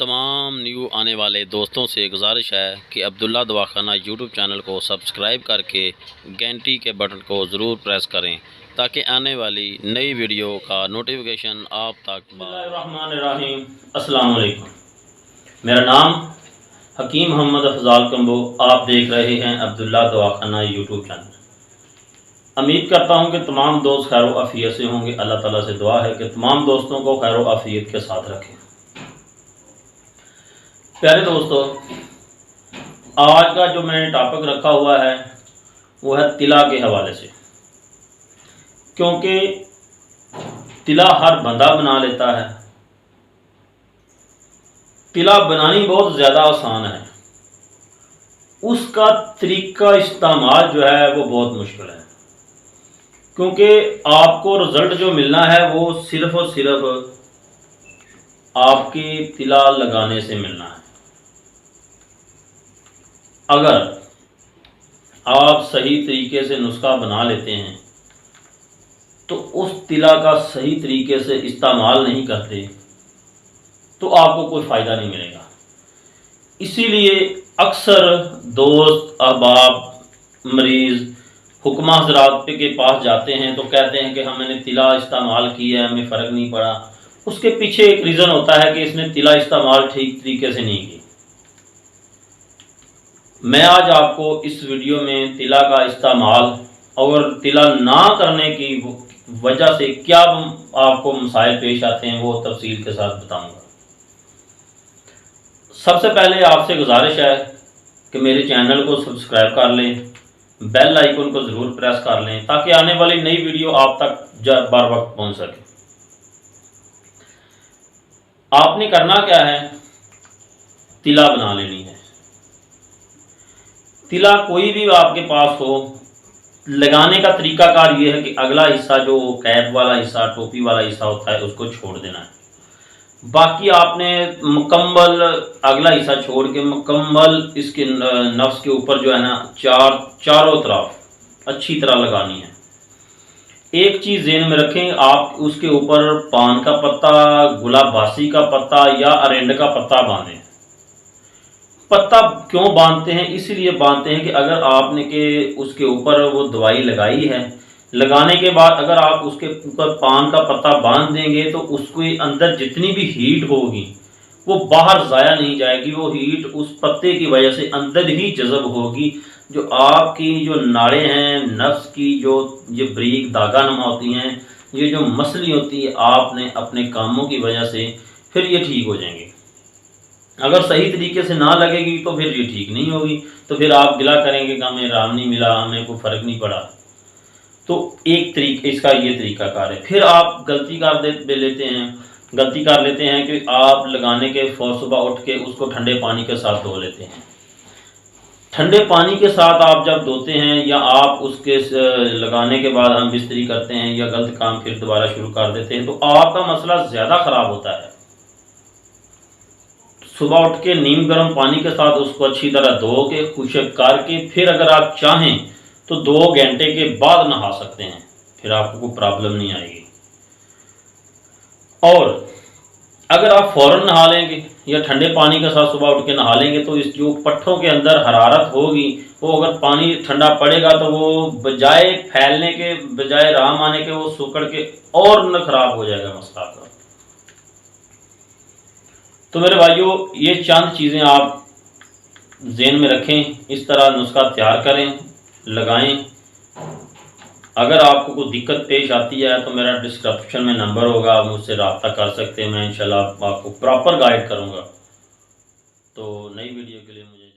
तमाम न्यू आने वाले दोस्तों से गुजारिश है कि अब्दुल्ला दवाखाना यूट्यूब चैनल को सब्सक्राइब करके घंटी के बटन को ज़रूर प्रेस करें ताकि आने वाली नई वीडियो का नोटिफिकेशन आप तक। बिस्मिल्लाहिर्रहमानिर्रहीम। अस्सलाम वालेकुम। मेरा नाम हकीम मोहम्मद अफजाल कम्बो। आप देख रहे हैं अब्दुल्ला दवाखाना यूट्यूब चैनल। उम्मीद करता हूं कि तमाम दोस्त खैर व आफियत से होंगे। अल्लाह ताला से दुआ है कि तमाम दोस्तों को खैर व आफियत के साथ रखें। प्यारे दोस्तों, आज का जो मैंने टॉपिक रखा हुआ है वो है तिला के हवाले से, क्योंकि तिला हर बंदा बना लेता है। तिला बनानी बहुत ज़्यादा आसान है, उसका तरीका इस्तेमाल जो है वो बहुत मुश्किल है, क्योंकि आपको रिज़ल्ट जो मिलना है वो सिर्फ़ और सिर्फ आपकी तिला लगाने से मिलना है। अगर आप सही तरीके से नुस्खा बना लेते हैं तो उस तिला का सही तरीके से इस्तेमाल नहीं करते तो आपको कोई फ़ायदा नहीं मिलेगा। इसीलिए अक्सर दोस्त अहबाब मरीज़ हुक्मा हज़रात के पास जाते हैं तो कहते हैं कि हमने तिला इस्तेमाल किया है, हमें फ़र्क नहीं पड़ा। उसके पीछे एक रीज़न होता है कि इसने तिला इस्तेमाल ठीक तरीके से नहीं की। मैं आज आपको इस वीडियो में तिला का इस्तेमाल और तिला ना करने की वजह से क्या आपको मसाइल पेश आते हैं वो तफसील के साथ बताऊंगा। सबसे पहले आपसे गुजारिश है कि मेरे चैनल को सब्सक्राइब कर लें, बेल आइकन को ज़रूर प्रेस कर लें ताकि आने वाली नई वीडियो आप तक बार वक्त पहुंच सके। आपने करना क्या है, तिला बना लेनी है। तिला कोई भी आपके पास हो, लगाने का तरीकाकार ये है कि अगला हिस्सा जो कैप वाला हिस्सा, टोपी वाला हिस्सा होता है उसको छोड़ देना है। बाकी आपने मुकम्मल अगला हिस्सा छोड़ के मुकम्मल इसके नफ्स के ऊपर जो है ना चारों तरफ अच्छी तरह लगानी है। एक चीज़ ज़हन में रखें, आप उसके ऊपर पान का पत्ता, गुलाबासी का पत्ता या अरेंड का पत्ता बांधें। पत्ता क्यों बांधते हैं? इसलिए बांधते हैं कि अगर आपने के उसके ऊपर वो दवाई लगाई है, लगाने के बाद अगर आप उसके ऊपर पान का पत्ता बांध देंगे तो उसके अंदर जितनी भी हीट होगी वो बाहर ज़ाया नहीं जाएगी। वो हीट उस पत्ते की वजह से अंदर ही जज़ब होगी। जो आपकी जो नाड़ें हैं नफ्स की, जो ये बारीक दागा नमा होती हैं, ये जो मसली होती है, आपने अपने कामों की वजह से फिर ये ठीक हो जाएंगे। अगर सही तरीके से ना लगेगी तो फिर ये ठीक नहीं होगी, तो फिर आप गिला करेंगे कि हमें आराम नहीं मिला, हमें कोई फ़र्क नहीं पड़ा। तो एक तरीका इसका ये तरीकाकार है। फिर आप गलती कर लेते हैं कि आप लगाने के सुबह उठ के उसको ठंडे पानी के साथ धो लेते हैं। ठंडे पानी के साथ आप जब धोते हैं या आप उसके लगाने के बाद हम बिस्तरी करते हैं या गलत काम फिर दोबारा शुरू कर देते हैं तो आपका मसला ज़्यादा ख़राब होता है। सुबह उठ के नीम गर्म पानी के साथ उसको अच्छी तरह धो के खुशक करके फिर अगर आप चाहें तो 2 घंटे के बाद नहा सकते हैं, फिर आपको कोई प्रॉब्लम नहीं आएगी। और अगर आप फ़ौरन नहा लेंगे या ठंडे पानी के साथ सुबह उठ के नहा लेंगे तो इस जो पट्ठों के अंदर हरारत होगी वो अगर पानी ठंडा पड़ेगा तो वो बजाय फैलने के, बजाय आराम आने के, वो सूखड़ के और न ख़राब हो जाएगा मसला का। तो मेरे भाइयों, ये चंद चीज़ें आप ज़हन में रखें, इस तरह नुस्खा तैयार करें, लगाएं। अगर आपको कोई दिक्कत पेश आती है तो मेरा डिस्क्रिप्शन में नंबर होगा, आप मुझसे रब्ता कर सकते हैं। मैं इंशाल्लाह आपको प्रॉपर गाइड करूँगा। तो नई वीडियो के लिए मुझे